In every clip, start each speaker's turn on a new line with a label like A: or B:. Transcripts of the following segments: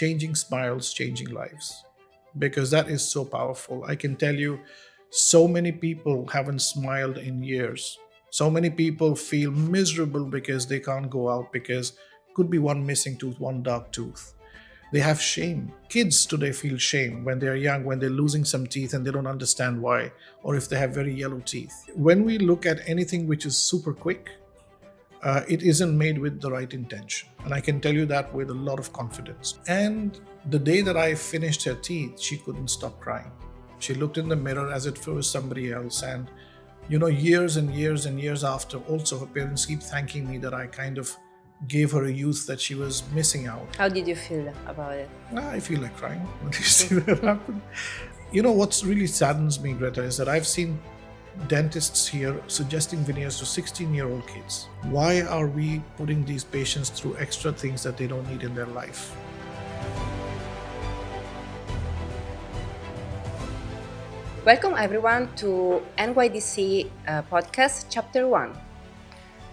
A: changing smiles, changing lives, because that is so powerful. I can tell you, so many people haven't smiled in years. So many people feel miserable because they can't go out because could be one missing tooth, one dark tooth. They have shame. Kids today feel shame when they're young, when they're losing some teeth and they don't understand why, or if they have very yellow teeth. When we look at anything which is super quick, it isn't made with the right intention. And I can tell you that with a lot of confidence. And the day that I finished her teeth, she couldn't stop crying. She looked in the mirror as if it was somebody else. And, years and years and years after, also her parents keep thanking me that I kind of gave her a youth that she was missing out.
B: How did you feel about it?
A: I feel like crying when you see that happen. What's really saddens me, Greta, is that I've seen dentists here suggesting veneers to 16-year-old kids. Why are we putting these patients through extra things that they don't need in their life?
B: Welcome everyone to NYDC podcast chapter 1.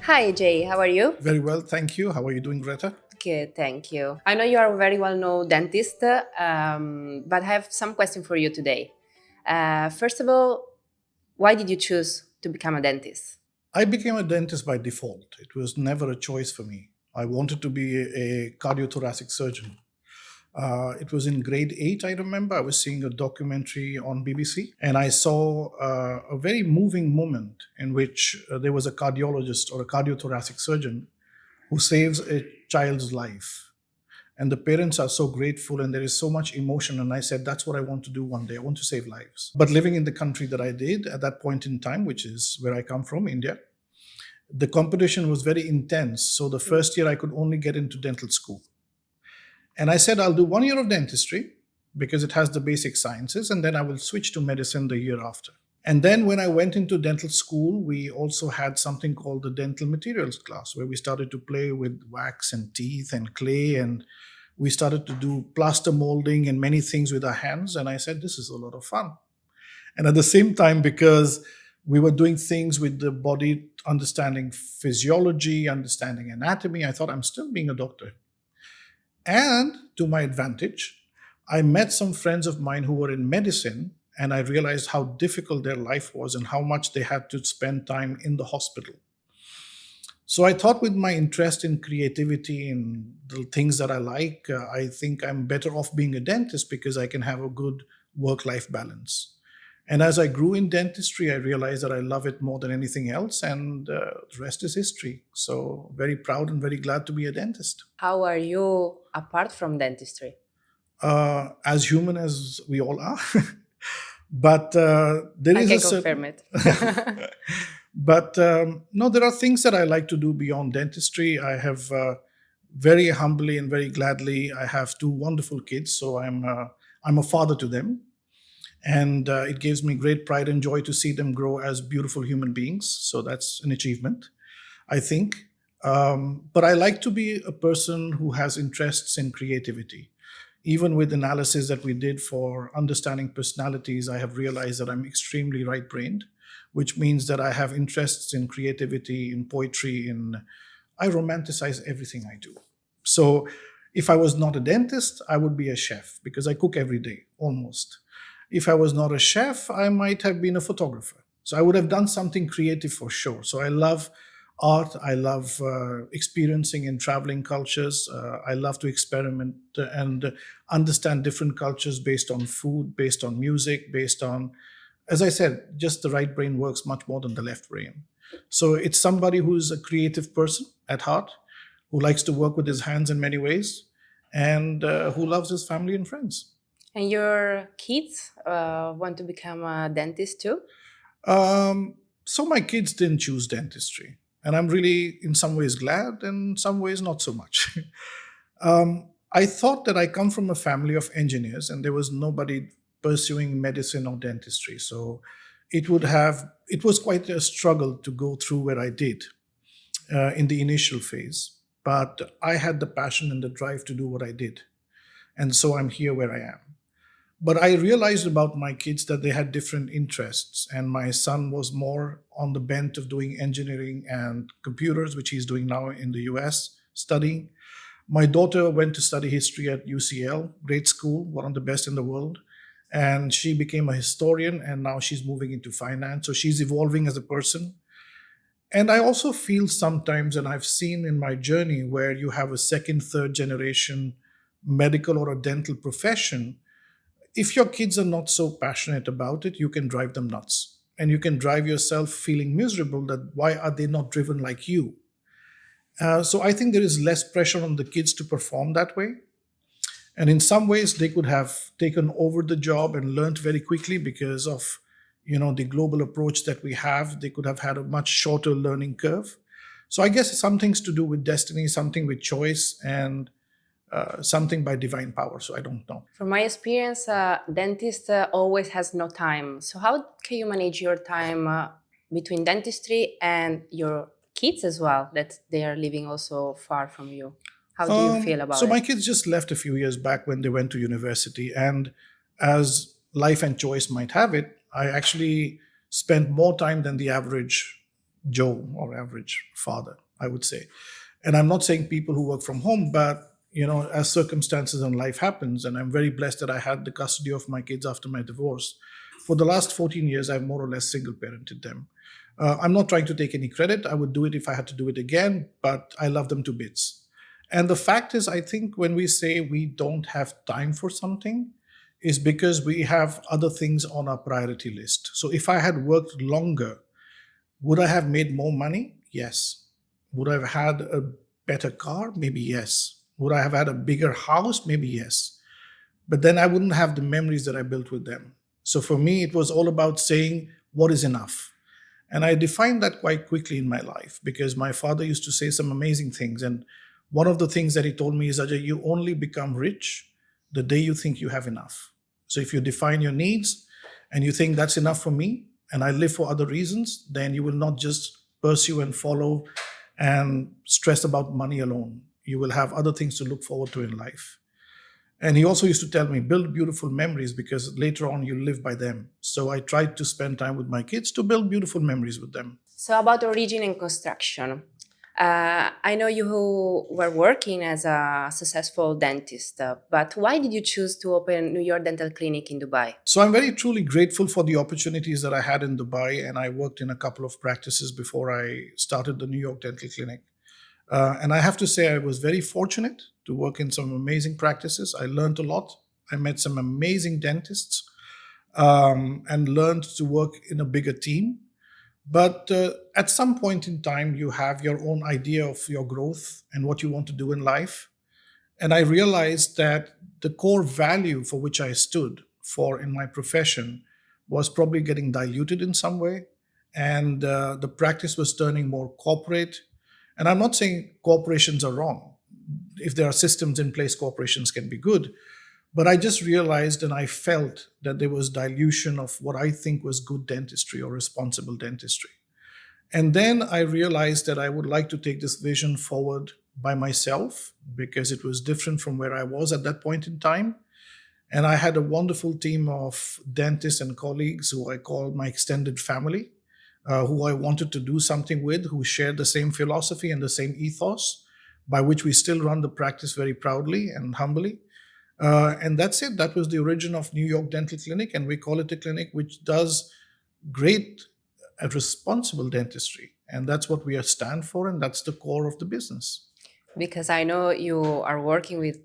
B: Hi Ajay, how are you?
A: Very well, thank you. How are you doing, Greta?
B: Good, thank you. I know you are a very well-known dentist, but I have some questions for you today. First of all, why did you choose to become a dentist?
A: I became a dentist by default. It was never a choice for me. I wanted to be a cardiothoracic surgeon. It was in grade 8, I remember. I was seeing a documentary on BBC, and I saw a very moving moment in which there was a cardiologist or a cardiothoracic surgeon who saves a child's life. And the parents are so grateful and there is so much emotion. And I said, that's what I want to do one day. I want to save lives. But living in the country that I did at that point in time, which is where I come from, India, the competition was very intense. So the first year I could only get into dental school. And I said, I'll do 1 year of dentistry because it has the basic sciences, and then I will switch to medicine the year after. And then when I went into dental school, we also had something called the dental materials class, where we started to play with wax and teeth and clay, and we started to do plaster molding and many things with our hands. And I said, this is a lot of fun. And at the same time, because we were doing things with the body, understanding physiology, understanding anatomy, I thought I'm still being a doctor. And to my advantage, I met some friends of mine who were in medicine, and I realized how difficult their life was and how much they had to spend time in the hospital. So I thought with my interest in creativity and the things that I like, I think I'm better off being a dentist because I can have a good work-life balance. And as I grew in dentistry, I realized that I love it more than anything else, and the rest is history. So very proud and very glad to be a dentist.
B: How are you apart from dentistry?
A: As human as we all are. But there
B: I
A: is
B: can
A: a
B: confirm it.
A: But no, there are things that I like to do beyond dentistry. I have very humbly and very gladly, I have 2 wonderful kids, so I'm a father to them. And it gives me great pride and joy to see them grow as beautiful human beings. So that's an achievement, I think. But I like to be a person who has interests in creativity. Even with analysis that we did for understanding personalities, I have realized that I'm extremely right-brained, which means that I have interests in creativity, in poetry, I romanticize everything I do. So if I was not a dentist, I would be a chef because I cook every day, almost. If I was not a chef, I might have been a photographer. So I would have done something creative for sure. So I love art. I love experiencing and traveling cultures. I love to experiment and understand different cultures based on food, based on music, based on, as I said, just the right brain works much more than the left brain. So it's somebody who's a creative person at heart, who likes to work with his hands in many ways, and who loves his family and friends.
B: And your kids want to become a dentist too?
A: So my kids didn't choose dentistry. And I'm really, in some ways, glad, and in some ways, not so much. I thought that I come from a family of engineers, and there was nobody pursuing medicine or dentistry. So it was quite a struggle to go through where I did in the initial phase. But I had the passion and the drive to do what I did. And so I'm here where I am. But I realized about my kids that they had different interests, and my son was more on the bent of doing engineering and computers, which he's doing now in the US, studying. My daughter went to study history at UCL, great school, one of the best in the world. And she became a historian, and now she's moving into finance. So she's evolving as a person. And I also feel sometimes, and I've seen in my journey, where you have a second, third generation medical or a dental profession, if your kids are not so passionate about it, you can drive them nuts. And you can drive yourself feeling miserable that why are they not driven like you? So I think there is less pressure on the kids to perform that way. And in some ways, they could have taken over the job and learned very quickly because of the global approach that we have. They could have had a much shorter learning curve. So I guess some things to do with destiny, something with choice, and something by divine power. So I don't know.
B: From my experience, dentist always has no time. So how can you manage your time between dentistry and your kids as well, that they are living also far from you? How do you feel about
A: So
B: it?
A: my kids just left a few years back when they went to university. And as life and choice might have it, I actually spent more time than the average Joe or average father, I would say. And I'm not saying people who work from home, but as circumstances in life happens, and I'm very blessed that I had the custody of my kids after my divorce. For the last 14 years, I've more or less single parented them. I'm not trying to take any credit. I would do it if I had to do it again, but I love them to bits. And the fact is, I think when we say we don't have time for something, is because we have other things on our priority list. So if I had worked longer, would I have made more money? Yes. Would I have had a better car? Maybe yes. Would I have had a bigger house? Maybe yes. But then I wouldn't have the memories that I built with them. So for me, it was all about saying, what is enough? And I defined that quite quickly in my life because my father used to say some amazing things. And one of the things that he told me is, Ajay, you only become rich the day you think you have enough. So if you define your needs and you think that's enough for me and I live for other reasons, then you will not just pursue and follow and stress about money alone. You will have other things to look forward to in life. And he also used to tell me, build beautiful memories because later on you live by them. So I tried to spend time with my kids to build beautiful memories with them.
B: So about origin and construction. I know you were working as a successful dentist, but why did you choose to open New York Dental Clinic in Dubai?
A: So I'm very truly grateful for the opportunities that I had in Dubai, and I worked in a couple of practices before I started the New York Dental Clinic. And I have to say I was very fortunate to work in some amazing practices. I learned a lot. I met some amazing dentists and learned to work in a bigger team. But at some point in time, you have your own idea of your growth and what you want to do in life. And I realized that the core value for which I stood for in my profession was probably getting diluted in some way. And the practice was turning more corporate. And I'm not saying corporations are wrong. If there are systems in place, corporations can be good. But I just realized and I felt that there was dilution of what I think was good dentistry or responsible dentistry. And then I realized that I would like to take this vision forward by myself because it was different from where I was at that point in time. And I had a wonderful team of dentists and colleagues who I call my extended family, who I wanted to do something with, who shared the same philosophy and the same ethos, by which we still run the practice very proudly and humbly. And that's it. That was the origin of New York Dental Clinic, and we call it a clinic which does great and responsible dentistry. And that's what we stand for, and that's the core of the business.
B: Because I know you are working with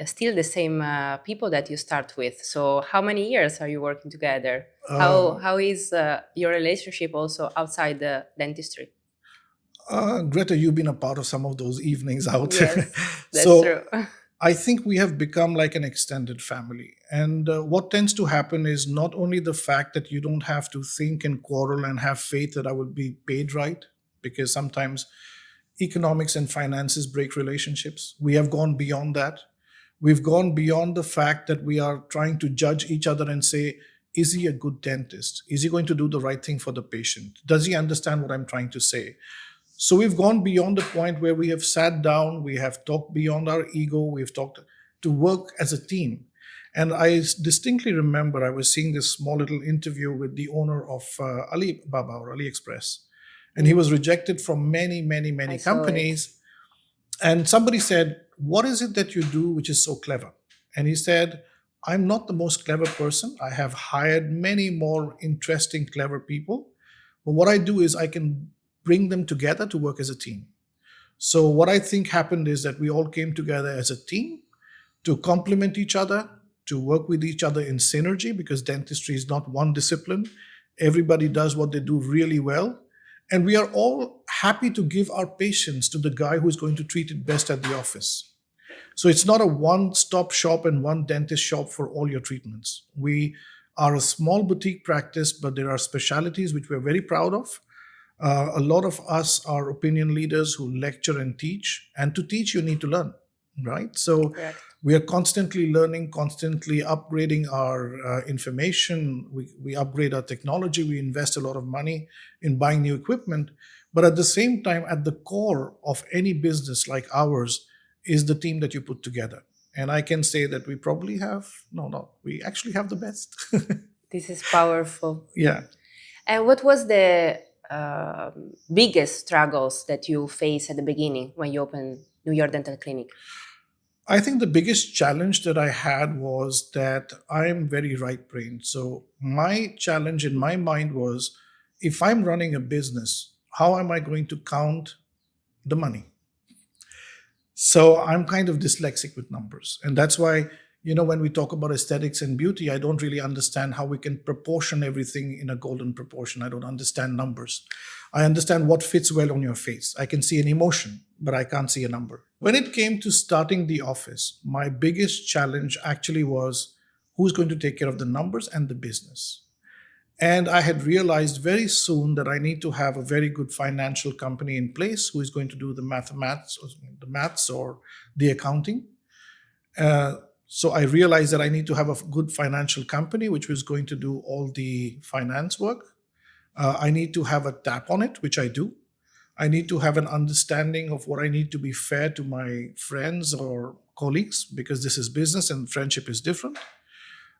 B: still the same people that you start with. So how many years are you working together? How is your relationship also outside the dentistry?
A: Greta, you've been a part of some of those evenings out.
B: Yes, that's
A: So
B: true.
A: I think we have become like an extended family. And what tends to happen is not only the fact that you don't have to think and quarrel and have faith that I will be paid right, because sometimes economics and finances break relationships. We have gone beyond that. We've gone beyond the fact that we are trying to judge each other and say, is he a good dentist? Is he going to do the right thing for the patient? Does he understand what I'm trying to say? So we've gone beyond the point where we have sat down, we have talked beyond our ego, we've talked to work as a team. And I distinctly remember I was seeing this small little interview with the owner of Alibaba or AliExpress. And he was rejected from many
B: I saw it.
A: companies. And somebody said, "What is it that you do which is so clever?" And he said, "I'm not the most clever person. I have hired many more interesting, clever people. But what I do is I can bring them together to work as a team." So, what I think happened is that we all came together as a team to complement each other, to work with each other in synergy, because dentistry is not one discipline. Everybody does what they do really well. And we are all happy to give our patients to the guy who is going to treat it best at the office. So it's not a one-stop shop and one dentist shop for all your treatments. We are a small boutique practice, but there are specialties which we're very proud of. A lot of us are opinion leaders who lecture and teach. And to teach, you need to learn, right? So
B: Correct.
A: we are constantly learning, constantly upgrading our information. We upgrade our technology. We invest a lot of money in buying new equipment. But at the same time, at the core of any business like ours is the team that you put together. And I can say that we probably have, we actually have the best.
B: This is powerful.
A: Yeah.
B: And what was the biggest struggles that you faced at the beginning when you opened New York Dental Clinic?
A: I think the biggest challenge that I had was that I am very right-brained. So my challenge in my mind was, if I'm running a business, how am I going to count the money? So I'm kind of dyslexic with numbers. And that's why, when we talk about aesthetics and beauty, I don't really understand how we can proportion everything in a golden proportion. I don't understand numbers. I understand what fits well on your face. I can see an emotion, but I can't see a number. When it came to starting the office, my biggest challenge actually was, who's going to take care of the numbers and the business? And I had realized very soon that I need to have a very good financial company in place who is going to do the maths or the accounting. So I realized that I need to have a good financial company which was going to do all the finance work. I need to have a tap on it, which I do. I need to have an understanding of what I need to be fair to my friends or colleagues, because this is business and friendship is different.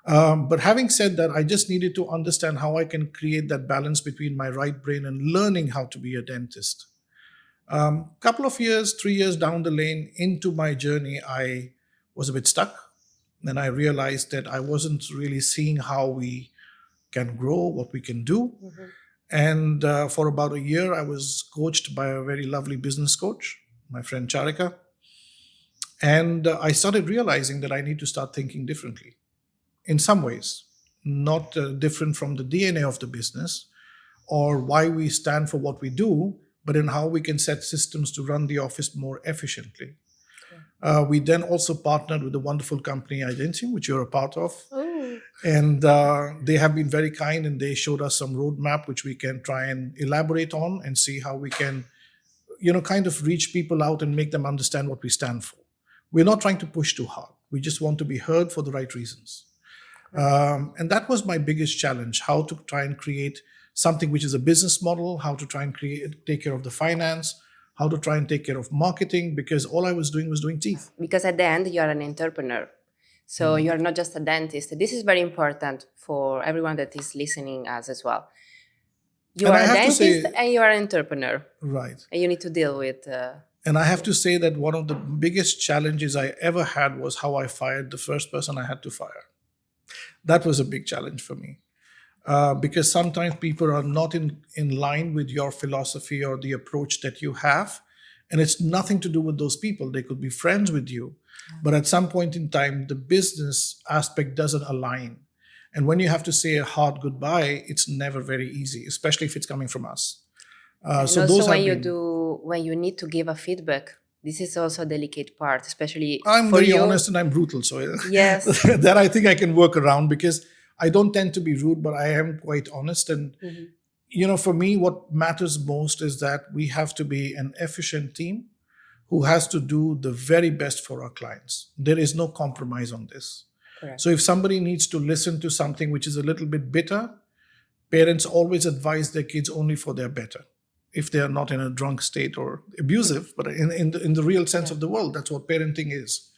A: But having said that, I just needed to understand how I can create that balance between my right brain and learning how to be a dentist. Couple of years, 3 years down the lane into my journey, I was a bit stuck. Then I realized that I wasn't really seeing how we can grow, what we can do.
B: Mm-hmm.
A: And for about a year, I was coached by a very lovely business coach, my friend Charika. And I started realizing that I need to start thinking differently. In some ways, not different from the DNA of the business or why we stand for what we do, but in how we can set systems to run the office more efficiently. We then also partnered with the wonderful company Identium, which you're a part of.
B: Ooh.
A: And they have been very kind, and they showed us some roadmap which we can try and elaborate on and see how we can, kind of reach people out and make them understand what we stand for. We're not trying to push too hard. We just want to be heard for the right reasons. And that was my biggest challenge, how to try and create something which is a business model, how to try and take care of the finance, how to try and take care of marketing, because all I was doing teeth.
B: Because at the end, you are an entrepreneur. So you are not just a dentist. This is very important for everyone that is listening us as well. You
A: And
B: are
A: I
B: a
A: have to
B: dentist
A: say-
B: and you are an entrepreneur.
A: Right.
B: And you need to deal with...
A: And I have to say that one of the biggest challenges I ever had was how I fired the first person I had to fire. That was a big challenge for me. Because sometimes people are not in line with your philosophy or the approach that you have. And it's nothing to do with those people. They could be friends with you. But at some point in time, the business aspect doesn't align. And when you have to say a hard goodbye, it's never very easy, especially if it's coming from us.
B: And
A: So
B: also
A: those
B: when
A: have been...
B: when you need to give a feedback, this is also a delicate part, especially
A: I'm
B: for
A: very
B: you.
A: honest and I'm brutal. So
B: Yes.
A: that I think I can work around, because I don't tend to be rude, but I am quite honest. And, for me, what matters most is that we have to be an efficient team who has to do the very best for our clients. There is no compromise on this.
B: Correct.
A: So if somebody needs to listen to something which is a little bit bitter, parents always advise their kids only for their better. If they are not in a drunk state or abusive, but in the real sense of the world, that's what parenting is.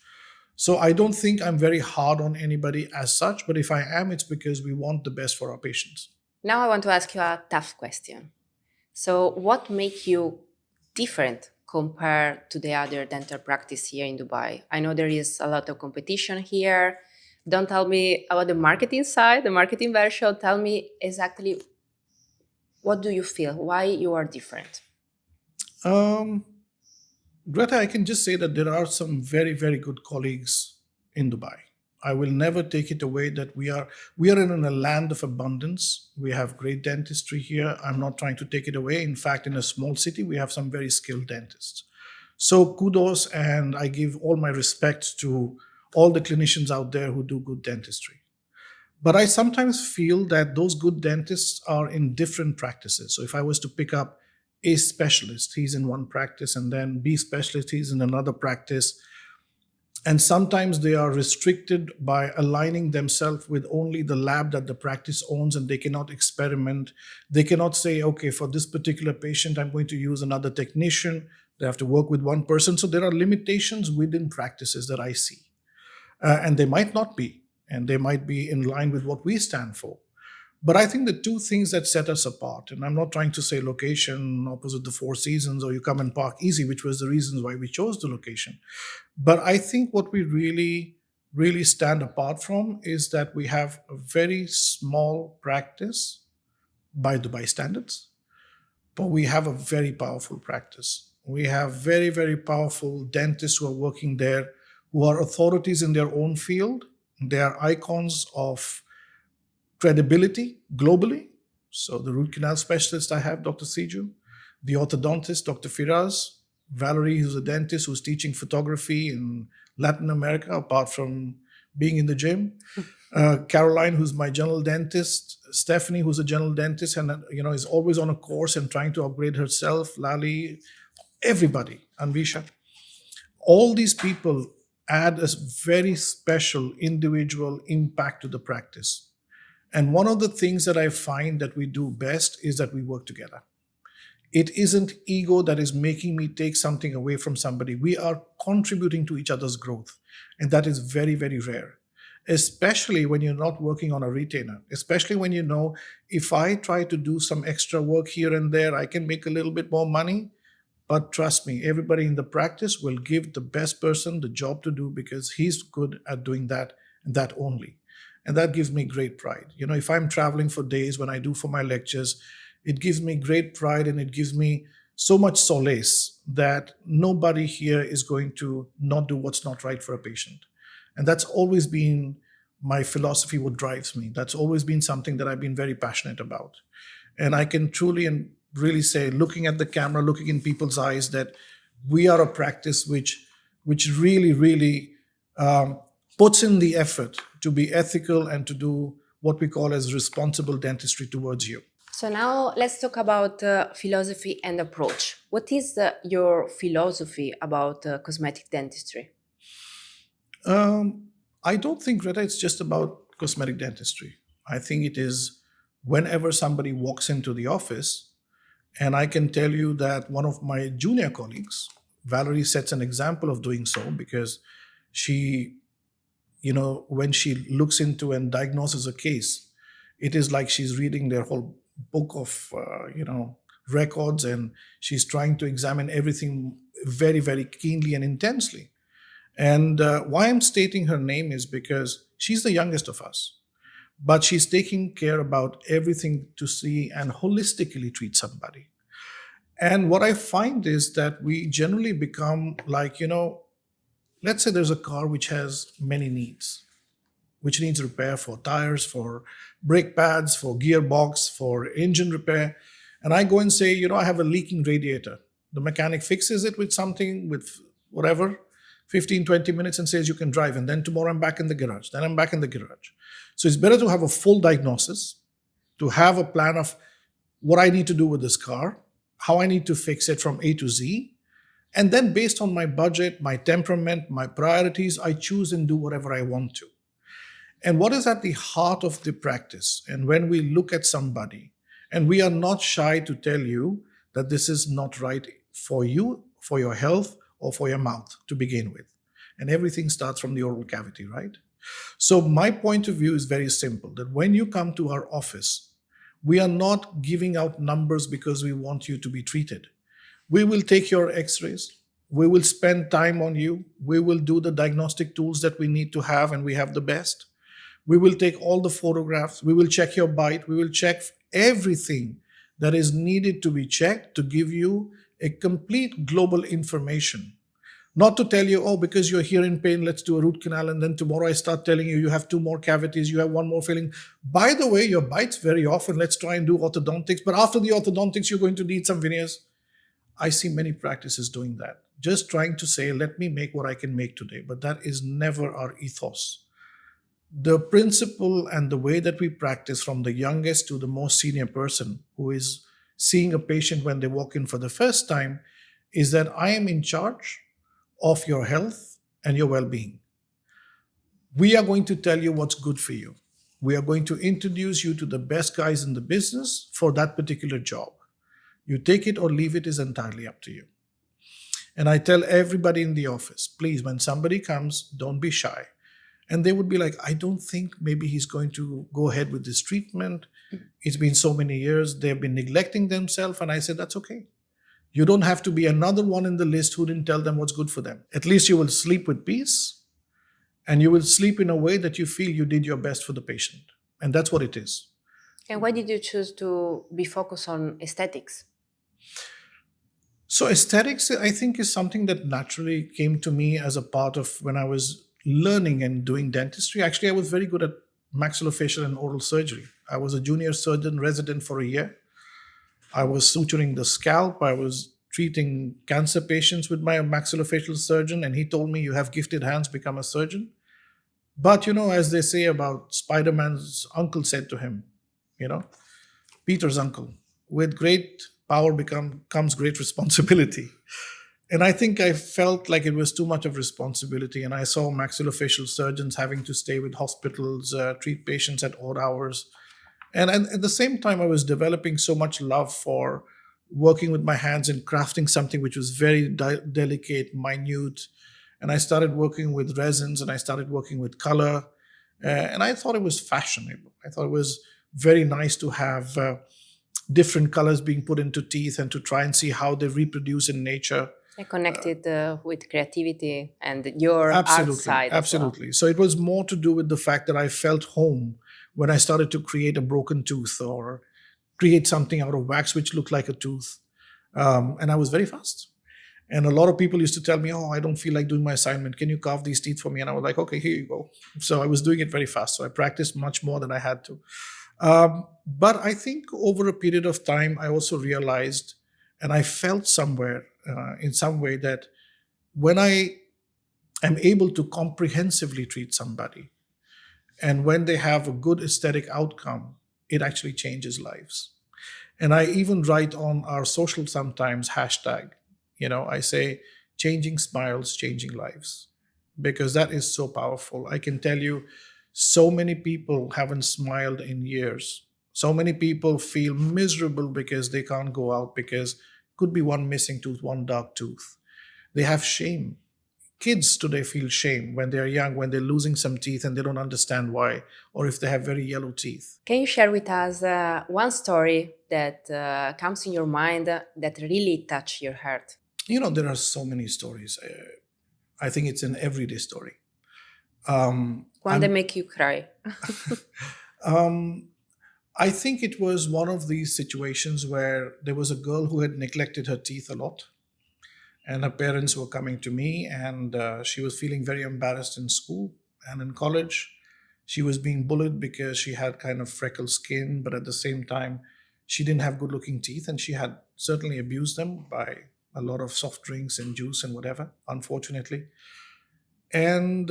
A: So I don't think I'm very hard on anybody as such, but if I am, it's because we want the best for our patients.
B: Now I want to ask you a tough question. So what makes you different compared to the other dental practice here in Dubai? I know there is a lot of competition here. Don't tell me about the marketing side, the marketing version. Tell me exactly what do you feel, why you are different.
A: Um, Greta, I can just say that there are some very, very good colleagues in Dubai. I will never take it away that we are in a land of abundance. We have great dentistry here. I'm not trying to take it away. In fact, in a small city, we have some very skilled dentists. So kudos, and I give all my respect to all the clinicians out there who do good dentistry. But I sometimes feel that those good dentists are in different practices. So if I was to pick up A specialist, he's in one practice, and then B specialist, he's in another practice. And sometimes they are restricted by aligning themselves with only the lab that the practice owns, and they cannot experiment. They cannot say, okay, for this particular patient, I'm going to use another technician. They have to work with one person. So there are limitations within practices that I see. And they might not be, and they might be in line with what we stand for. But I think the two things that set us apart, and I'm not trying to say location opposite the Four Seasons or you come and park easy, which was the reasons why we chose the location. But I think what we really, really stand apart from is that we have a very small practice by Dubai standards, but we have a very powerful practice. We have very, very powerful dentists who are working there, who are authorities in their own field. They are icons of credibility globally. So the root canal specialist I have, Dr. Siju, the orthodontist, Dr. Firaz, Valerie, who's a dentist who's teaching photography in Latin America, apart from being in the gym. Caroline, who's my general dentist, Stephanie, who's a general dentist and is always on a course and trying to upgrade herself, Lali, everybody, Anvisha. All these people add a very special individual impact to the practice. And one of the things that I find that we do best is that we work together. It isn't ego that is making me take something away from somebody. We are contributing to each other's growth. And that is very, very rare, especially when you're not working on a retainer, especially when you know if I try to do some extra work here and there, I can make a little bit more money. But trust me, everybody in the practice will give the best person the job to do because he's good at doing that and that only. And that gives me great pride. If I'm traveling for days when I do for my lectures, it gives me great pride and it gives me so much solace that nobody here is going to not do what's not right for a patient. And that's always been my philosophy, what drives me. That's always been something that I've been very passionate about. And I can truly and really say, looking at the camera, looking in people's eyes, that we are a practice which really, really puts in the effort to be ethical and to do what we call as responsible dentistry towards you.
B: So now let's talk about philosophy and approach. What is your philosophy about cosmetic dentistry?
A: I don't think, Greta, it's just about cosmetic dentistry. I think it is whenever somebody walks into the office, and I can tell you that one of my junior colleagues, Valerie, sets an example of doing so because she, when she looks into and diagnoses a case, it is like she's reading their whole book of, records, and she's trying to examine everything very, very keenly and intensely. And why I'm stating her name is because she's the youngest of us, but she's taking care about everything to see and holistically treat somebody. And what I find is that we generally become like, let's say there's a car which has many needs, which needs repair for tires, for brake pads, for gearbox, for engine repair. And I go and say, I have a leaking radiator. The mechanic fixes it with something, with whatever, 15, 20 minutes and says you can drive. And then tomorrow I'm back in the garage. Then I'm back in the garage. So it's better to have a full diagnosis, to have a plan of what I need to do with this car, how I need to fix it from A to Z. And then based on my budget, my temperament, my priorities, I choose and do whatever I want to. And what is at the heart of the practice? And when we look at somebody, and we are not shy to tell you that this is not right for you, for your health, or for your mouth to begin with. And everything starts from the oral cavity, right? So my point of view is very simple, that when you come to our office, we are not giving out numbers because we want you to be treated. We will take your x-rays. We will spend time on you. We will do the diagnostic tools that we need to have, and we have the best. We will take all the photographs. We will check your bite. We will check everything that is needed to be checked to give you a complete global information. Not to tell you, oh, because you're here in pain, let's do a root canal. And then tomorrow I start telling you, you have 2 more cavities, you have 1 more filling. By the way, your bites very often, let's try and do orthodontics. But after the orthodontics, you're going to need some veneers. I see many practices doing that. Just trying to say, let me make what I can make today. But that is never our ethos. The principle and the way that we practice, from the youngest to the most senior person who is seeing a patient when they walk in for the first time, is that I am in charge of your health and your well-being. We are going to tell you what's good for you. We are going to introduce you to the best guys in the business for that particular job. You take it or leave it is entirely up to you. And I tell everybody in the office, please, when somebody comes, don't be shy. And they would be like, I don't think maybe he's going to go ahead with this treatment. It's been so many years. They've been neglecting themselves. And I said, that's okay. You don't have to be another one in the list who didn't tell them what's good for them. At least you will sleep with peace, and you will sleep in a way that you feel you did your best for the patient. And that's what it is.
B: And why did you choose to be focused on aesthetics?
A: So aesthetics, I think, is something that naturally came to me as a part of when I was learning and doing dentistry. Actually, I was very good at maxillofacial and oral surgery. I was a junior surgeon resident for a year. I was suturing the scalp. I was treating cancer patients with my maxillofacial surgeon, and he told me, you have gifted hands, become a surgeon. But, as they say about Spider-Man's uncle said to him, Peter's uncle, with great power comes great responsibility. And I think I felt like it was too much of responsibility. And I saw maxillofacial surgeons having to stay with hospitals, treat patients at odd hours. And at the same time, I was developing so much love for working with my hands and crafting something which was very delicate, minute. And I started working with resins, and I started working with color. And I thought it was fashionable. I thought it was very nice to have different colors being put into teeth and to try and see how they reproduce in nature.
B: Connected with creativity and your art side.
A: Absolutely.
B: Well.
A: So it was more to do with the fact that I felt home when I started to create a broken tooth or create something out of wax which looked like a tooth. And I was very fast. And a lot of people used to tell me, oh, I don't feel like doing my assignment. Can you carve these teeth for me? And I was like, okay, here you go. So I was doing it very fast. So I practiced much more than I had to. But I think over a period of time, I also realized, and I felt somewhere in some way, that when I am able to comprehensively treat somebody, and when they have a good aesthetic outcome, it actually changes lives. And I even write on our social sometimes hashtag, I say, changing smiles, changing lives, because that is so powerful. I can tell you, so many people haven't smiled in years. So many people feel miserable because they can't go out, because could be one missing tooth, one dark tooth. They have shame. Kids today feel shame when they're young, when they're losing some teeth and they don't understand why, or if they have very yellow teeth.
B: Can you share with us one story that comes in your mind that really touched your heart?
A: There are so many stories. I think it's an everyday story.
B: One that make you cry.
A: I think it was one of these situations where there was a girl who had neglected her teeth a lot. And her parents were coming to me, and she was feeling very embarrassed in school and in college. She was being bullied because she had kind of freckled skin, but at the same time, she didn't have good looking teeth, and she had certainly abused them by a lot of soft drinks and juice and whatever, unfortunately. And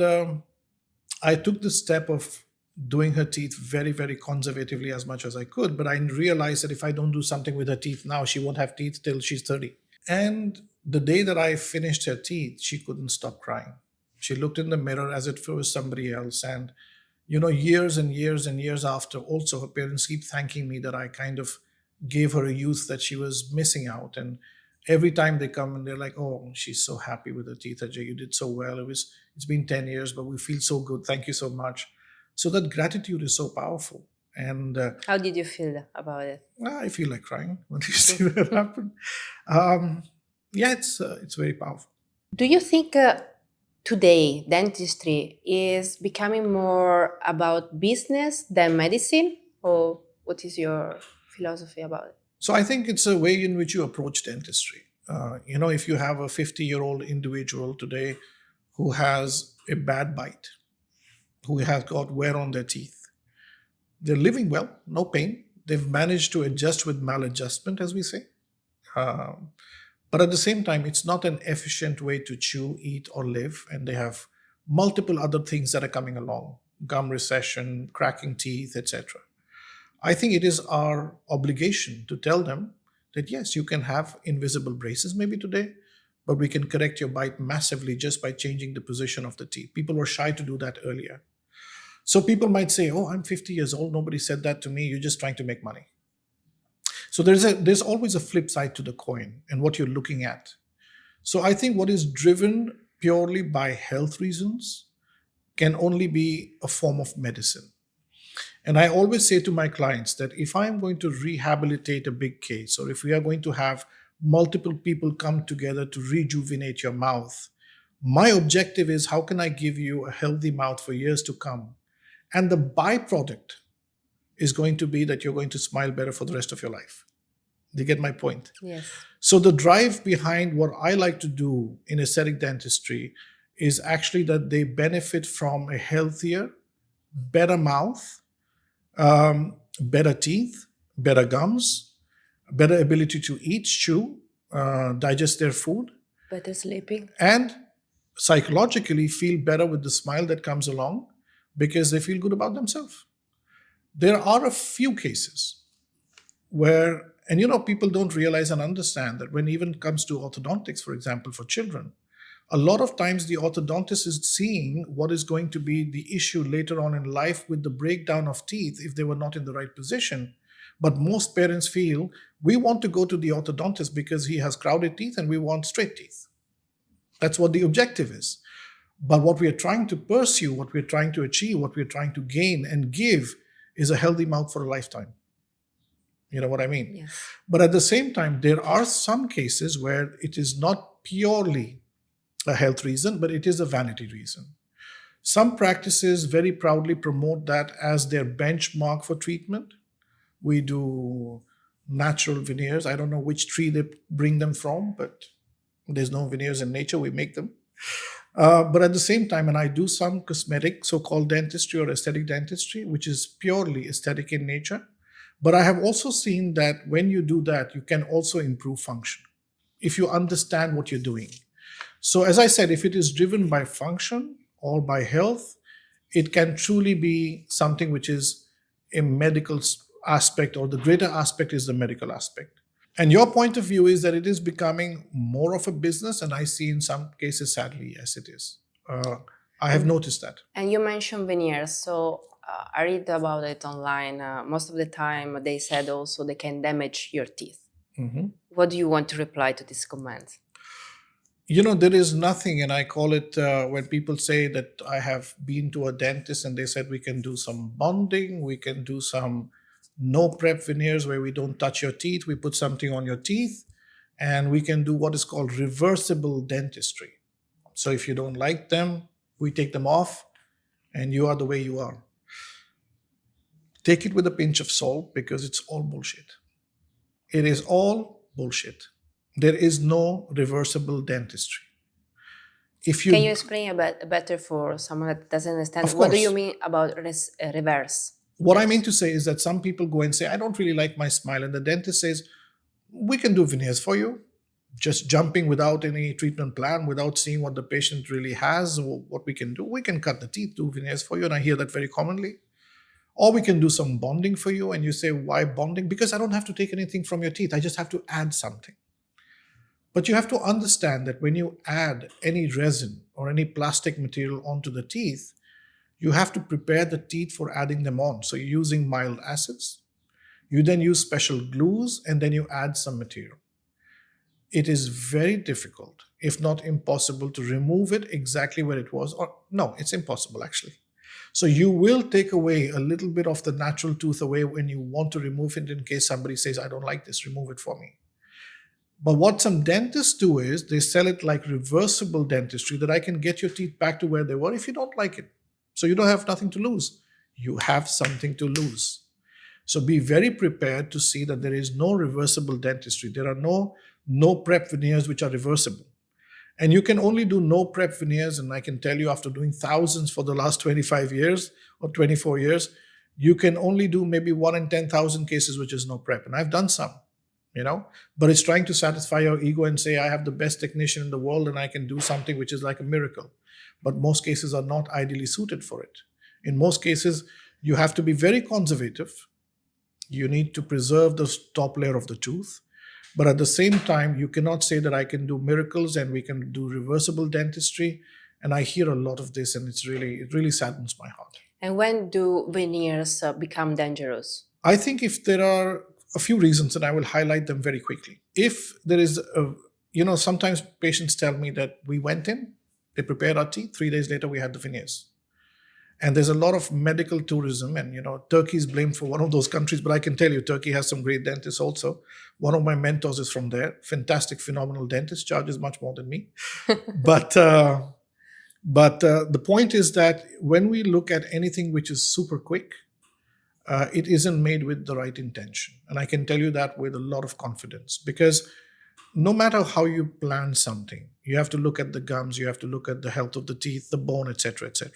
A: I took the step of doing her teeth very, very conservatively as much as I could, but I realized that if I don't do something with her teeth now, she won't have teeth till she's 30. And the day that I finished her teeth, she couldn't stop crying. She looked in the mirror as if it was somebody else. And, years and years and years after, also her parents keep thanking me that I kind of gave her a youth that she was missing out. And every time they come and they're like, oh, she's so happy with her teeth, Ajay, you did so well. It's been 10 years, but we feel so good. Thank you so much. So that gratitude is so powerful. And
B: how did you feel about it?
A: I feel like crying when you see that happen. Yeah, it's very powerful.
B: Do you think today dentistry is becoming more about business than medicine, or what is your philosophy about it?
A: So I think it's a way in which you approach dentistry. If you have a 50-year-old individual today who has a bad bite, who has got wear on their teeth, they're living well, no pain. They've managed to adjust with maladjustment, as we say. Um, but at the same time, it's not an efficient way to chew, eat, or live. And they have multiple other things that are coming along: gum recession, cracking teeth, etc. I think it is our obligation to tell them that yes, you can have invisible braces maybe today, but we can correct your bite massively just by changing the position of the teeth. People were shy to do that earlier. So people might say, "Oh, I'm 50 years old. Nobody said that to me. You're just trying to make money." So there's always a flip side to the coin and what you're looking at. So I think what is driven purely by health reasons can only be a form of medicine. And I always say to my clients that if I'm going to rehabilitate a big case, or if we are going to have multiple people come together to rejuvenate your mouth, my objective is how can I give you a healthy mouth for years to come? And the byproduct is going to be that you're going to smile better for the rest of your life. Do you get my point?
B: Yes.
A: So the drive behind what I like to do in aesthetic dentistry is actually that they benefit from a healthier, better mouth, better teeth, better gums, better ability to eat, chew, digest their food,
B: Better sleeping.
A: and psychologically feel better with the smile that comes along because they feel good about themselves. There are a few cases where, and people don't realize and understand that when even comes to orthodontics, for example, for children, a lot of times the orthodontist is seeing what is going to be the issue later on in life with the breakdown of teeth if they were not in the right position. But most parents feel we want to go to the orthodontist because he has crowded teeth and we want straight teeth. That's what the objective is. But what we are trying to pursue, what we're trying to achieve, what we're trying to gain and give is a healthy mouth for a lifetime. You know what I mean?
B: Yes.
A: But at the same time, there are some cases where it is not purely a health reason, but it is a vanity reason. Some practices very proudly promote that as their benchmark for treatment. We do natural veneers. I don't know which tree they bring them from, but there's no veneers in nature. We make them. But at the same time, and I do some cosmetic, so-called dentistry or aesthetic dentistry, which is purely aesthetic in nature. But I have also seen that when you do that, you can also improve function if you understand what you're doing. So as I said, if it is driven by function or by health, it can truly be something which is a medical aspect, or the greater aspect is the medical aspect. And your point of view is that it is becoming more of a business, and I see in some cases, sadly, yes, it is. I have noticed that.
B: And you mentioned veneers, so I read about it online. Most of the time, they said also they can damage your teeth.
A: Mm-hmm.
B: What do you want to reply to this comment?
A: There is nothing, and I call it when people say that I have been to a dentist and they said we can do some bonding, we can do some no prep veneers where we don't touch your teeth, we put something on your teeth, and we can do what is called reversible dentistry. So if you don't like them, we take them off and you are the way you are. Take it with a pinch of salt because it's all bullshit. It is all bullshit. There is no reversible dentistry.
B: Can you explain a bit better for someone that doesn't understand?
A: Of
B: What do
A: course.
B: you mean about reverse?
A: What I mean to say is that some people go and say, I don't really like my smile. And the dentist says, we can do veneers for you. Just jumping without any treatment plan, without seeing what the patient really has or what we can do. We can cut the teeth, do veneers for you. And I hear that very commonly. Or we can do some bonding for you. And you say, why bonding? Because I don't have to take anything from your teeth. I just have to add something. But you have to understand that when you add any resin or any plastic material onto the teeth, you have to prepare the teeth for adding them on. So you're using mild acids. You then use special glues, and then you add some material. It is very difficult, if not impossible, to remove it exactly where it was. Or no, it's impossible actually. So you will take away a little bit of the natural tooth away when you want to remove it in case somebody says, I don't like this, remove it for me. But what some dentists do is they sell it like reversible dentistry, that I can get your teeth back to where they were if you don't like it. So you don't have nothing to lose. You have something to lose. So be very prepared to see that there is no reversible dentistry. There are no prep veneers which are reversible. And you can only do no prep veneers, and I can tell you, after doing thousands for the last 25 years or 24 years, you can only do maybe 1 in 10,000 cases which is no prep. And I've done some, but it's trying to satisfy your ego and say, I have the best technician in the world and I can do something which is like a miracle. But most cases are not ideally suited for it. In most cases, you have to be very conservative. You need to preserve the top layer of the tooth. But at the same time, you cannot say that I can do miracles and we can do reversible dentistry. And I hear a lot of this, and it really saddens my heart.
B: And when do veneers become dangerous?
A: I think if there are a few reasons, and I will highlight them very quickly. If there is sometimes patients tell me that we went in, they prepared our teeth, 3 days later we had the veneers. And there's a lot of medical tourism, and Turkey is blamed for one of those countries, but I can tell you Turkey has some great dentists also. One of my mentors is from there, fantastic, phenomenal dentist, charges much more than me. But the point is that when we look at anything which is super quick, it isn't made with the right intention. And I can tell you that with a lot of confidence, because no matter how you plan something, you have to look at the gums, you have to look at the health of the teeth, the bone, etc., etc.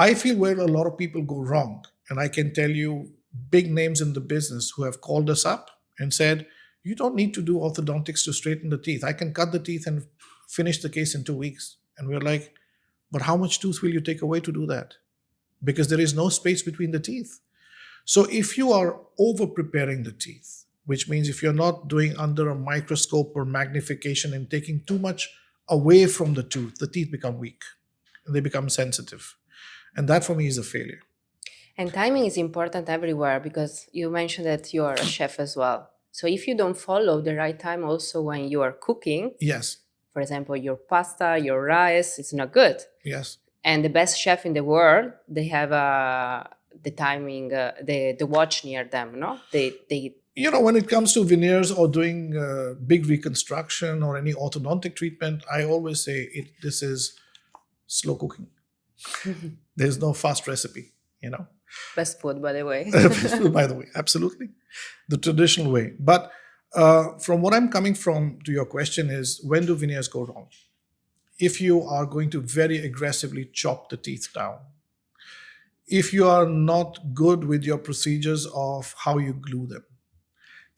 A: I feel where a lot of people go wrong, and I can tell you big names in the business who have called us up and said, you don't need to do orthodontics to straighten the teeth. I can cut the teeth and finish the case in 2 weeks. And we're like, but how much tooth will you take away to do that? Because there is no space between the teeth. So if you are over preparing the teeth, which means if you're not doing under a microscope or magnification and taking too much away from the tooth, the teeth become weak and they become sensitive. And that for me is a failure.
B: And timing is important everywhere, because you mentioned that you are a chef as well. So if you don't follow the right time also when you are cooking,
A: yes,
B: for example, your pasta, your rice, it's not good.
A: Yes.
B: And the best chef in the world, they have the timing, the watch near them, no? They
A: when it comes to veneers or doing big reconstruction or any orthodontic treatment, I always say this is slow cooking. There's no fast recipe,
B: Best food, by the way.
A: Best food, by the way, absolutely. The traditional way. But from what I'm coming from to your question is, when do veneers go wrong? If you are going to very aggressively chop the teeth down, if you are not good with your procedures of how you glue them,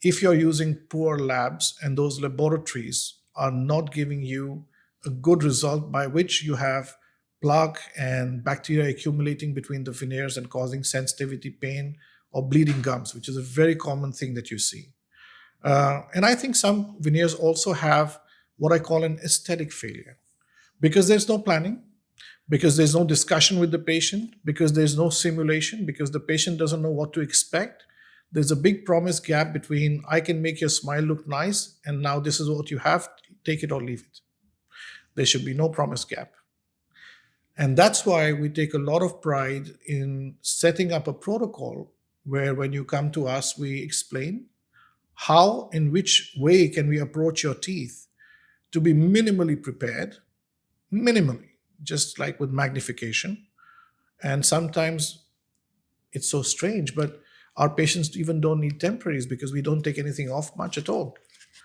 A: if you're using poor labs and those laboratories are not giving you a good result by which you have plaque and bacteria accumulating between the veneers and causing sensitivity, pain, or bleeding gums, which is a very common thing that you see. And I think some veneers also have what I call an aesthetic failure, because there's no planning, because there's no discussion with the patient, because there's no simulation, because the patient doesn't know what to expect. There's a big promise gap between I can make your smile look nice and now this is what you have, take it or leave it. There should be no promise gap. And that's why we take a lot of pride in setting up a protocol where when you come to us, we explain how, in which way can we approach your teeth to be minimally prepared, just like with magnification. And sometimes it's so strange, but our patients even don't need temporaries because we don't take anything off much at all.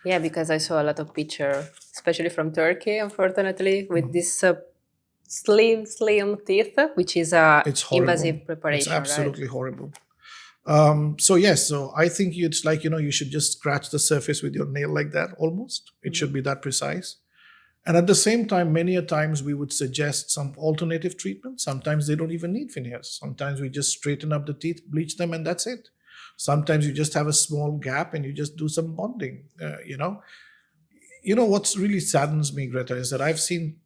B: Yeah, because I saw a lot of pictures, especially from Turkey, unfortunately, with this slim teeth, which is a invasive preparation.
A: It's absolutely horrible. So I think it's like, you should just scratch the surface with your nail like that, almost. It should be that precise. And at the same time, many a times we would suggest some alternative treatment. Sometimes they don't even need veneers. Sometimes we just straighten up the teeth, bleach them, and that's it. Sometimes you just have a small gap and you just do some bonding, What's really saddens me, Greta, is that I've seen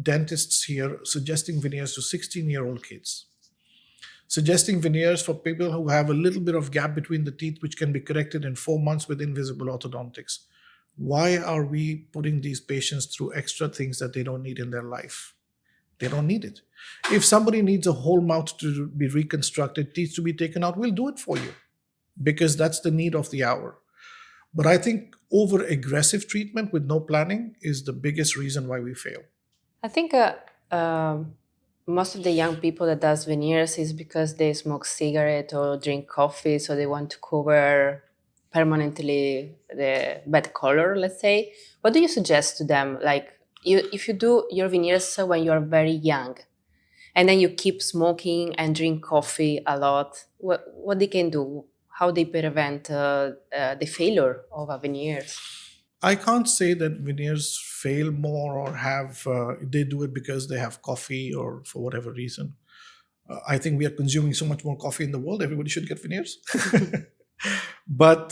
A: dentists here suggesting veneers to 16-year-old kids, suggesting veneers for people who have a little bit of gap between the teeth, which can be corrected in 4 months with invisible orthodontics. Why are we putting these patients through extra things that they don't need in their life? They don't need it. If somebody needs a whole mouth to be reconstructed, teeth to be taken out, we'll do it for you because that's the need of the hour. But I think over aggressive treatment with no planning is the biggest reason why we fail.
B: I think most of the young people that does veneers is because they smoke cigarette or drink coffee, so they want to cover permanently the bad color, let's say. What do you suggest to them? Like, if you do your veneers when you're very young, and then you keep smoking and drink coffee a lot, what they can do? How they prevent the failure of a veneers?
A: I can't say that veneers fail more or they do it because they have coffee or for whatever reason. I think we are consuming so much more coffee in the world, everybody should get veneers. But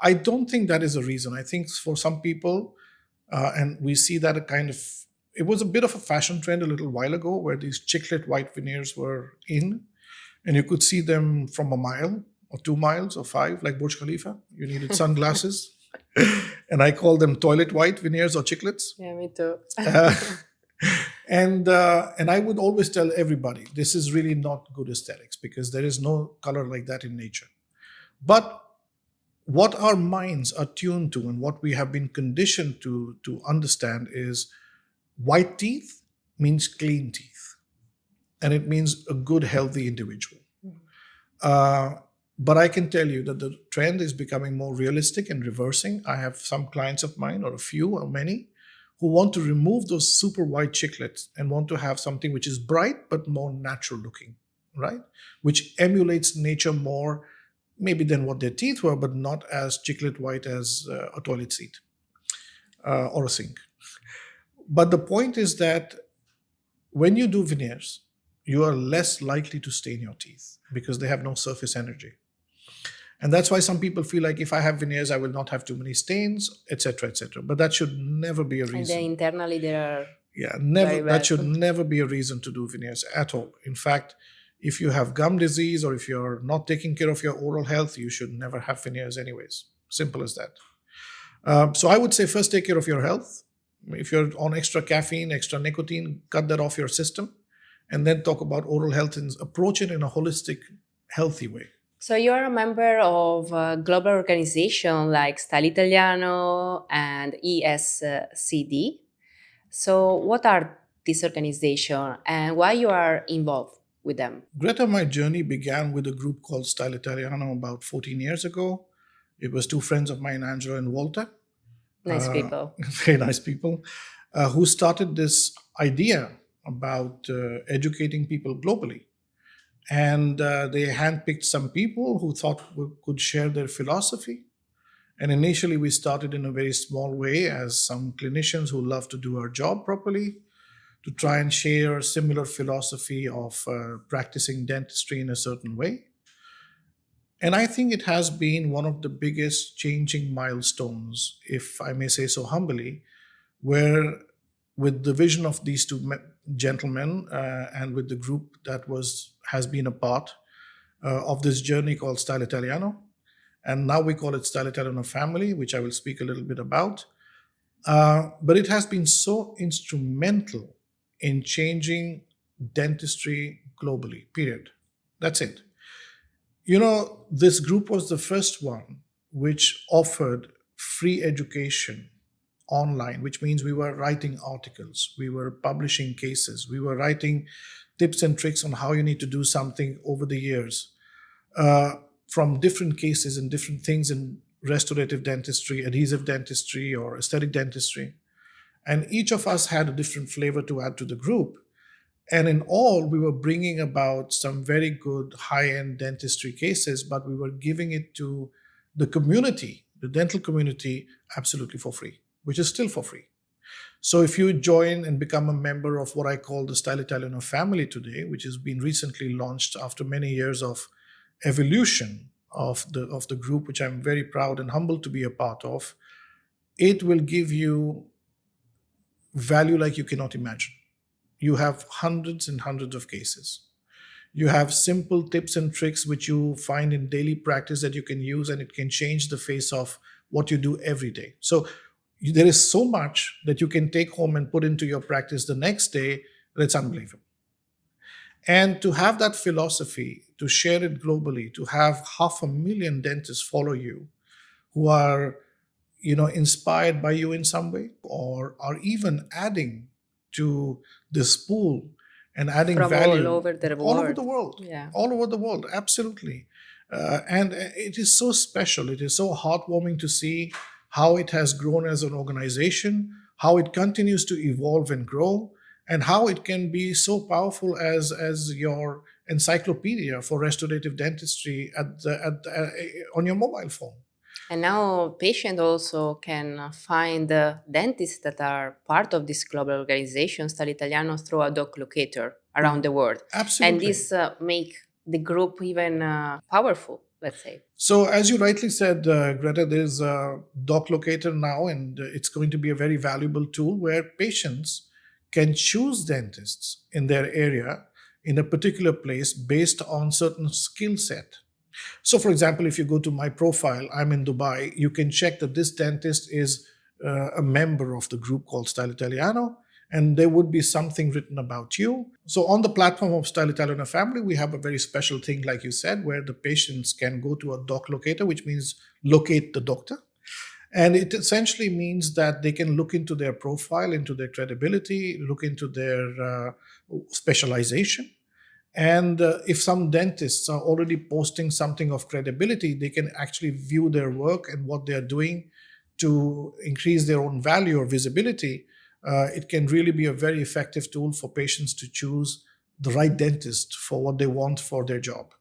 A: I don't think that is a reason. I think for some people, and we see that it was a bit of a fashion trend a little while ago where these chiclet white veneers were in, and you could see them from a mile or 2 miles or 5, like Burj Khalifa. You needed sunglasses. And I call them toilet white veneers or chiclets.
B: Yeah, me too.
A: And I would always tell everybody, this is really not good aesthetics because there is no color like that in nature. But what our minds are tuned to and what we have been conditioned to understand is white teeth means clean teeth. And it means a good, healthy individual. But I can tell you that the trend is becoming more realistic and reversing. I have some clients of mine, or a few or many, who want to remove those super white chiclets and want to have something which is bright but more natural looking, right? Which emulates nature more maybe than what their teeth were, but not as chiclet white as a toilet seat or a sink. But the point is that when you do veneers, you are less likely to stain your teeth because they have no surface energy. And that's why some people feel like if I have veneers, I will not have too many stains, etc., etc. But that should never be a reason.
B: And then internally there are
A: that should never be a reason to do veneers at all. In fact, if you have gum disease or if you're not taking care of your oral health, you should never have veneers anyways. Simple as that. So I would say first take care of your health. If you're on extra caffeine, extra nicotine, cut that off your system. And then talk about oral health and approach it in a holistic, healthy way.
B: So you're a member of a global organization like Style Italiano and ESCD. So what are these organizations and why you are involved with them?
A: Greta, my journey began with a group called Style Italiano about 14 years ago. It was 2 friends of mine, Angelo and Walter.
B: Nice people.
A: Very nice people, who started this idea about educating people globally. And they handpicked some people who thought could share their philosophy. And initially, we started in a very small way as some clinicians who love to do our job properly, to try and share similar philosophy of practicing dentistry in a certain way. And I think it has been one of the biggest changing milestones, if I may say so humbly, where with the vision of these 2 gentlemen and with the group that has been a part of this journey called Style Italiano, and now we call it Style Italiano Family, which I will speak a little bit about. But it has been so instrumental in changing dentistry globally, period. That's it. You know, this group was the first one which offered free education online, which means we were writing articles, we were publishing cases, we were writing tips and tricks on how you need to do something over the years from different cases and different things in restorative dentistry, adhesive dentistry, or aesthetic dentistry. And each of us had a different flavor to add to the group. And in all, we were bringing about some very good high-end dentistry cases, but we were giving it to the community, the dental community, absolutely for free, which is still for free. So if you join and become a member of what I call the Style Italiano family today, which has been recently launched after many years of evolution of the group, which I'm very proud and humbled to be a part of, it will give you value like you cannot imagine. You have hundreds and hundreds of cases. You have simple tips and tricks which you find in daily practice that you can use, and it can change the face of what you do every day. So there is so much that you can take home and put into your practice the next day that it's unbelievable. And to have that philosophy, to share it globally, to have 500,000 dentists follow you who are, inspired by you in some way, or are even adding to this pool and adding
B: From
A: value
B: all over the
A: all over
B: world.
A: the world,
B: Yeah.
A: all over the world, absolutely. And it is so special. It is so heartwarming to see how it has grown as an organization, how it continues to evolve and grow, and how it can be so powerful as your encyclopedia for restorative dentistry on your mobile phone.
B: And now patients also can find dentists that are part of this global organization, Stile Italiano, through a doc locator around the world.
A: Absolutely.
B: And this make the group even powerful, let's say.
A: So, as you rightly said, Greta, there's a doc locator now, and it's going to be a very valuable tool where patients can choose dentists in their area in a particular place based on certain skill set. So, for example, if you go to my profile, I'm in Dubai, you can check that this dentist is a member of the group called Stile Italiano, and there would be something written about you. So on the platform of Stile Italiano Family, we have a very special thing, like you said, where the patients can go to a doc locator, which means locate the doctor. And it essentially means that they can look into their profile, into their credibility, look into their specialization. And if some dentists are already posting something of credibility, they can actually view their work and what they're doing to increase their own value or visibility. It can really be a very effective tool for patients to choose the right dentist for what they want for their job.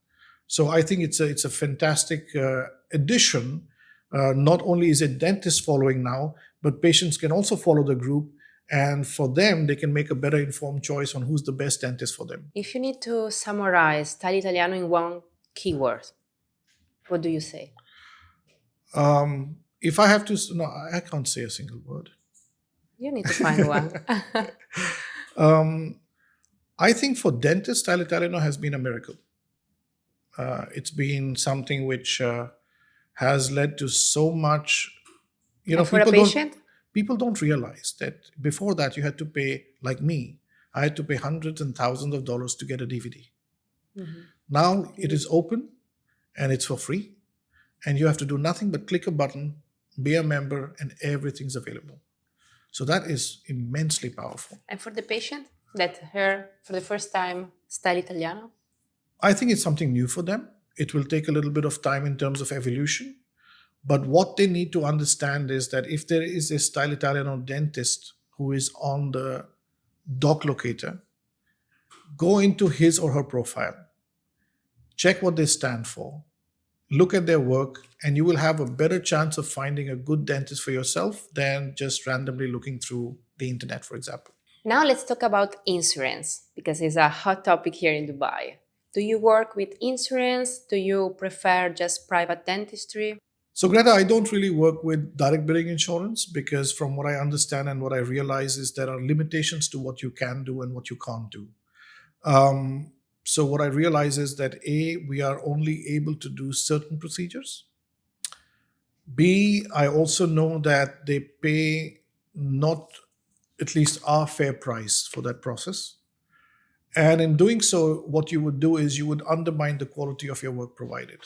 A: So I think it's a fantastic addition. Not only is it dentists following now, but patients can also follow the group. And for them, they can make a better informed choice on who's the best dentist for them.
B: If you need to summarize Stile Italiano in one keyword, what do you say?
A: If I have to, no, I can't say a single word.
B: You need to find one.
A: I think for dentists, Stile Italiano has been a miracle. It's been something which has led to so much.
B: And for a patient?
A: People don't realize that before that you had to pay, like me, I had to pay hundreds and thousands of dollars to get a DVD. Mm-hmm. Now it is open and it's for free. And you have to do nothing but click a button, be a member, and everything's available. So that is immensely powerful.
B: And for the patient that heard for the first time Stile Italiano?
A: I think it's something new for them. It will take a little bit of time in terms of evolution. But what they need to understand is that if there is a Stile Italiano dentist who is on the doc locator, go into his or her profile, check what they stand for, look at their work, and you will have a better chance of finding a good dentist for yourself than just randomly looking through the internet, for example.
B: Now let's talk about insurance, because it's a hot topic here in Dubai. Do you work with insurance? Do you prefer just private dentistry?
A: So Greta, I don't really work with direct billing insurance because from what I understand and what I realize is there are limitations to what you can do and what you can't do. So what I realize is that A, we are only able to do certain procedures. B, I also know that they pay not at least our fair price for that process. And in doing so, what you would do is you would undermine the quality of your work provided.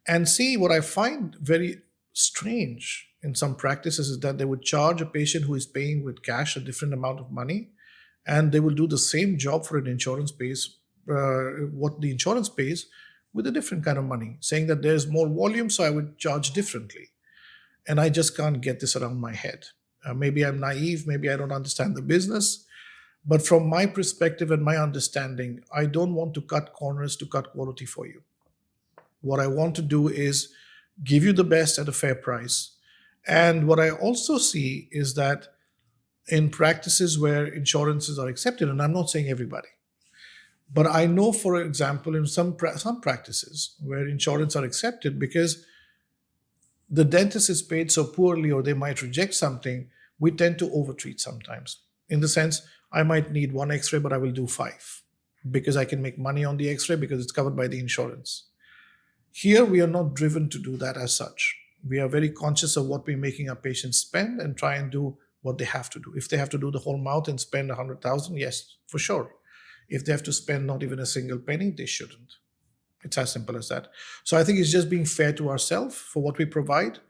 A: And see, what I find very strange in some practices is that they would charge a patient who is paying with cash a different amount of money, and they will do the same job for an insurance pays, what the insurance pays, with a different kind of money, saying that there's more volume, so I would charge differently. And I just can't get this around my head. Maybe I'm naive, maybe I don't understand the business, but from my perspective and my understanding, I don't want to cut corners to cut quality for you. What I want to do is give you the best at a fair price. And what I also see is that in practices where insurances are accepted, and I'm not saying everybody, but I know, for example, in some practices where insurance are accepted because the dentist is paid so poorly or they might reject something, we tend to overtreat sometimes. In the sense, I might need one x-ray, but I will do 5 because I can make money on the x-ray because it's covered by the insurance. Here, we are not driven to do that as such. We are very conscious of what we're making our patients spend and try and do what they have to do. If they have to do the whole mouth and spend 100,000, yes, for sure. If they have to spend not even a single penny, they shouldn't. It's as simple as that. So I think it's just being fair to ourselves for what we provide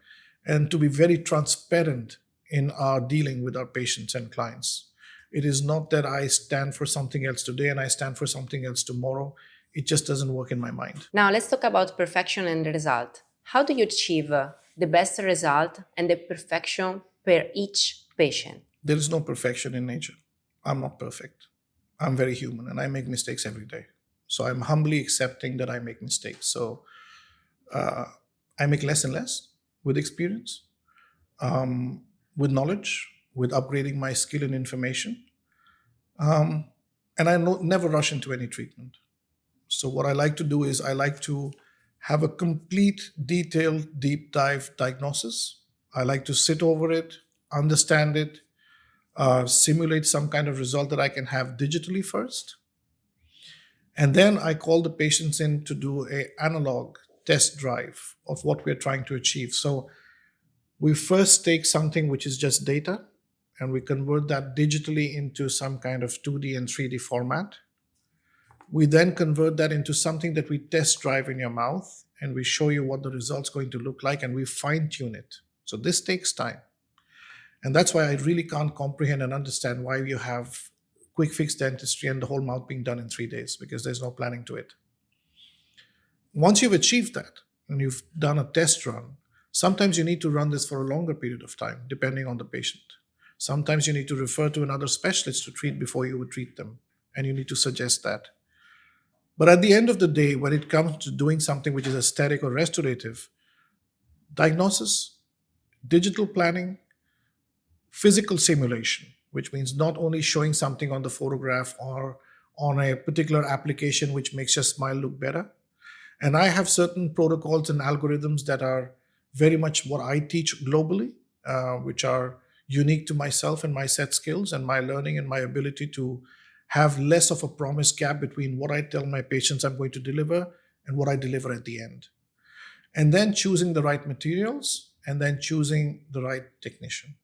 A: and to be very transparent in our dealing with our patients and clients. It is not that I stand for something else today and I stand for something else tomorrow. It just doesn't work in my mind.
B: Now let's talk about perfection and the result. How do you achieve the best result and the perfection per each patient?
A: There is no perfection in nature. I'm not perfect. I'm very human and I make mistakes every day. So I'm humbly accepting that I make mistakes. So I make less and less with experience, with knowledge, with upgrading my skill and information. And I never rush into any treatment. So what I like to do is I like to have a complete, detailed, deep dive diagnosis. I like to sit over it, understand it, simulate some kind of result that I can have digitally first. And then I call the patients in to do an analog test drive of what we're trying to achieve. So we first take something which is just data and we convert that digitally into some kind of 2D and 3D format. We then convert that into something that we test drive in your mouth and we show you what the result's going to look like and we fine tune it. So this takes time. And that's why I really can't comprehend and understand why you have quick fix dentistry and the whole mouth being done in 3 days, because there's no planning to it. Once you've achieved that and you've done a test run, sometimes you need to run this for a longer period of time, depending on the patient. Sometimes you need to refer to another specialist to treat before you would treat them, and you need to suggest that. But at the end of the day, when it comes to doing something which is aesthetic or restorative, diagnosis, digital planning, physical simulation, which means not only showing something on the photograph or on a particular application which makes your smile look better. And I have certain protocols and algorithms that are very much what I teach globally, which are unique to myself and my set skills and my learning and my ability to have less of a promise gap between what I tell my patients I'm going to deliver and what I deliver at the end. And then choosing the right materials and then choosing the right technician.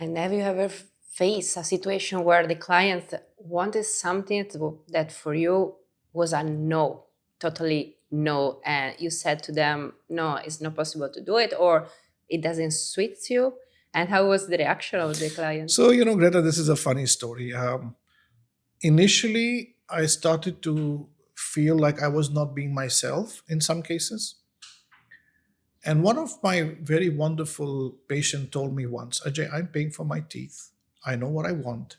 B: And have you ever faced a situation where the client wanted something that for you was a no, totally no, and you said to them, no, it's not possible to do it, or it doesn't suit you? And how was the reaction of the client?
A: So, Greta, this is a funny story. Initially, I started to feel like I was not being myself in some cases. And one of my very wonderful patients told me once, Ajay, I'm paying for my teeth. I know what I want.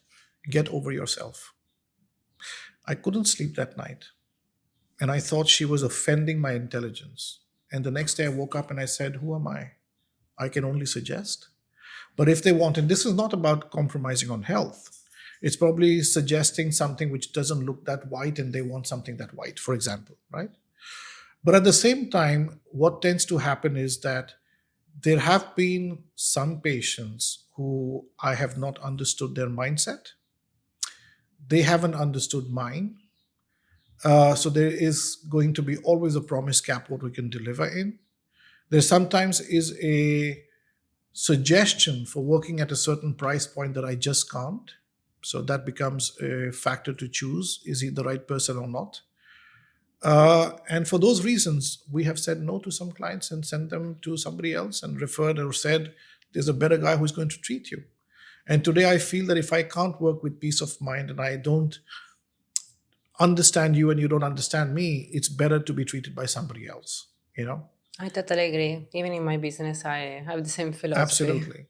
A: Get over yourself. I couldn't sleep that night. And I thought she was offending my intelligence. And the next day I woke up and I said, who am I? I can only suggest. But if they want, and this is not about compromising on health, it's probably suggesting something which doesn't look that white and they want something that white, for example, right? But at the same time, what tends to happen is that there have been some patients who I have not understood their mindset. They haven't understood mine. So there is going to be always a promise gap what we can deliver in. There sometimes is a suggestion for working at a certain price point that I just can't. So that becomes a factor to choose. Is he the right person or not? And for those reasons, we have said no to some clients and sent them to somebody else and referred or said, there's a better guy who's going to treat you. And today I feel that if I can't work with peace of mind and I don't understand you and you don't understand me, it's better to be treated by somebody else,
B: I totally agree. Even in my business, I have the same philosophy.
A: Absolutely.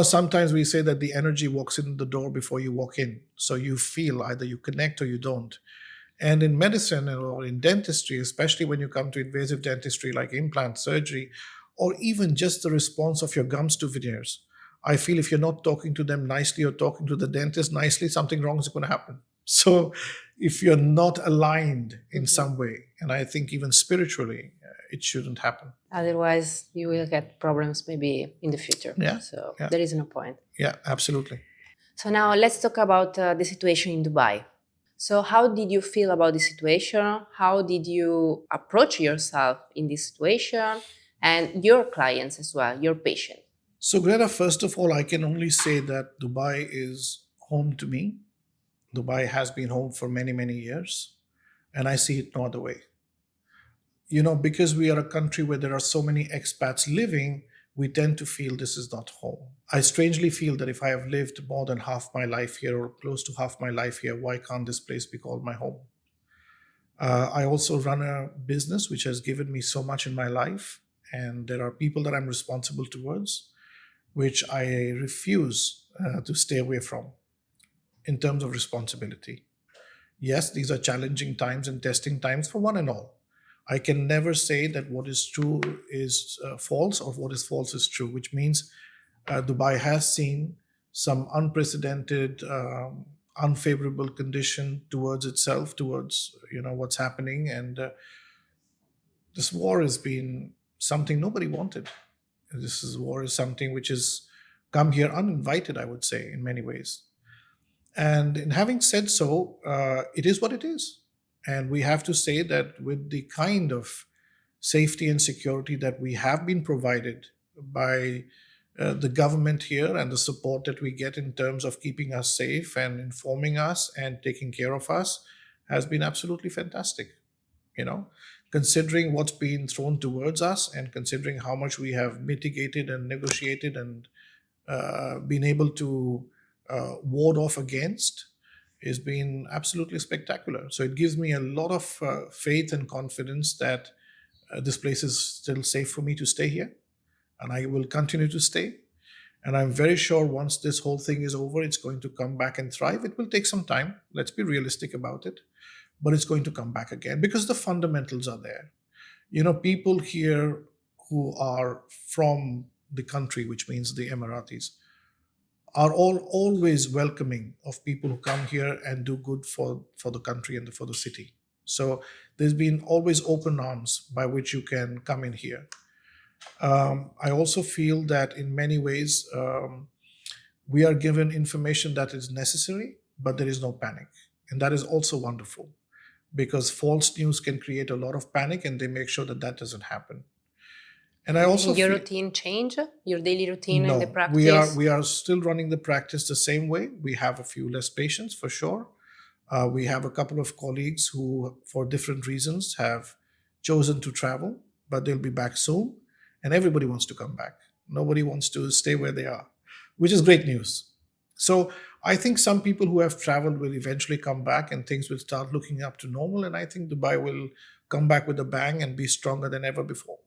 A: Sometimes we say that the energy walks in the door before you walk in. So you feel either you connect or you don't. And in medicine or in dentistry, especially when you come to invasive dentistry like implant surgery, or even just the response of your gums to veneers, I feel if you're not talking to them nicely or talking to the dentist nicely, something wrong is going to happen. So if you're not aligned in some way, and I think even spiritually, it shouldn't happen.
B: Otherwise, you will get problems maybe in the future.
A: Yeah.
B: So
A: yeah.
B: there is no point.
A: Yeah, absolutely.
B: So now let's talk about the situation in Dubai. So how did you feel about the situation? How did you approach yourself in this situation and your clients as well, your patient?
A: So Greta, first of all, I can only say that Dubai is home to me. Dubai has been home for many, many years, and I see it no other way. Because we are a country where there are so many expats living, we tend to feel this is not home. I strangely feel that if I have lived more than half my life here or close to half my life here, why can't this place be called my home? I also run a business which has given me so much in my life, and there are people that I'm responsible towards, which I refuse to stay away from in terms of responsibility. Yes, these are challenging times and testing times for one and all. I can never say that what is true is false or what is false is true, which means Dubai has seen some unprecedented, unfavorable condition towards itself, towards what's happening, and this war has been something nobody wanted. War is something which has come here uninvited, I would say, in many ways. And in having said so, it is what it is. And we have to say that with the kind of safety and security that we have been provided by the government here and the support that we get in terms of keeping us safe and informing us and taking care of us has been absolutely fantastic. You know, considering what's been thrown towards us and considering how much we have mitigated and negotiated and been able to ward off against, has been absolutely spectacular. So it gives me a lot of faith and confidence that this place is still safe for me to stay here, and I will continue to stay. And I'm very sure once this whole thing is over, it's going to come back and thrive. It will take some time. Let's be realistic about it. But it's going to come back again because the fundamentals are there. People here who are from the country, which means the Emiratis, are always welcoming of people who come here and do good for the country and for the city. So there's been always open arms by which you can come in here. I also feel that in many ways we are given information that is necessary, but there is no panic. And that is also wonderful because false news can create a lot of panic, and they make sure that that doesn't happen. And I also
B: your
A: feel,
B: routine change, your daily routine and the
A: no,
B: practice?
A: we are still running the practice the same way. We have a few less patients for sure. We have a couple of colleagues who, for different reasons, have chosen to travel, but they'll be back soon. And everybody wants to come back. Nobody wants to stay where they are, which is great news. So I think some people who have traveled will eventually come back and things will start looking up to normal. And I think Dubai will come back with a bang and be stronger than ever before.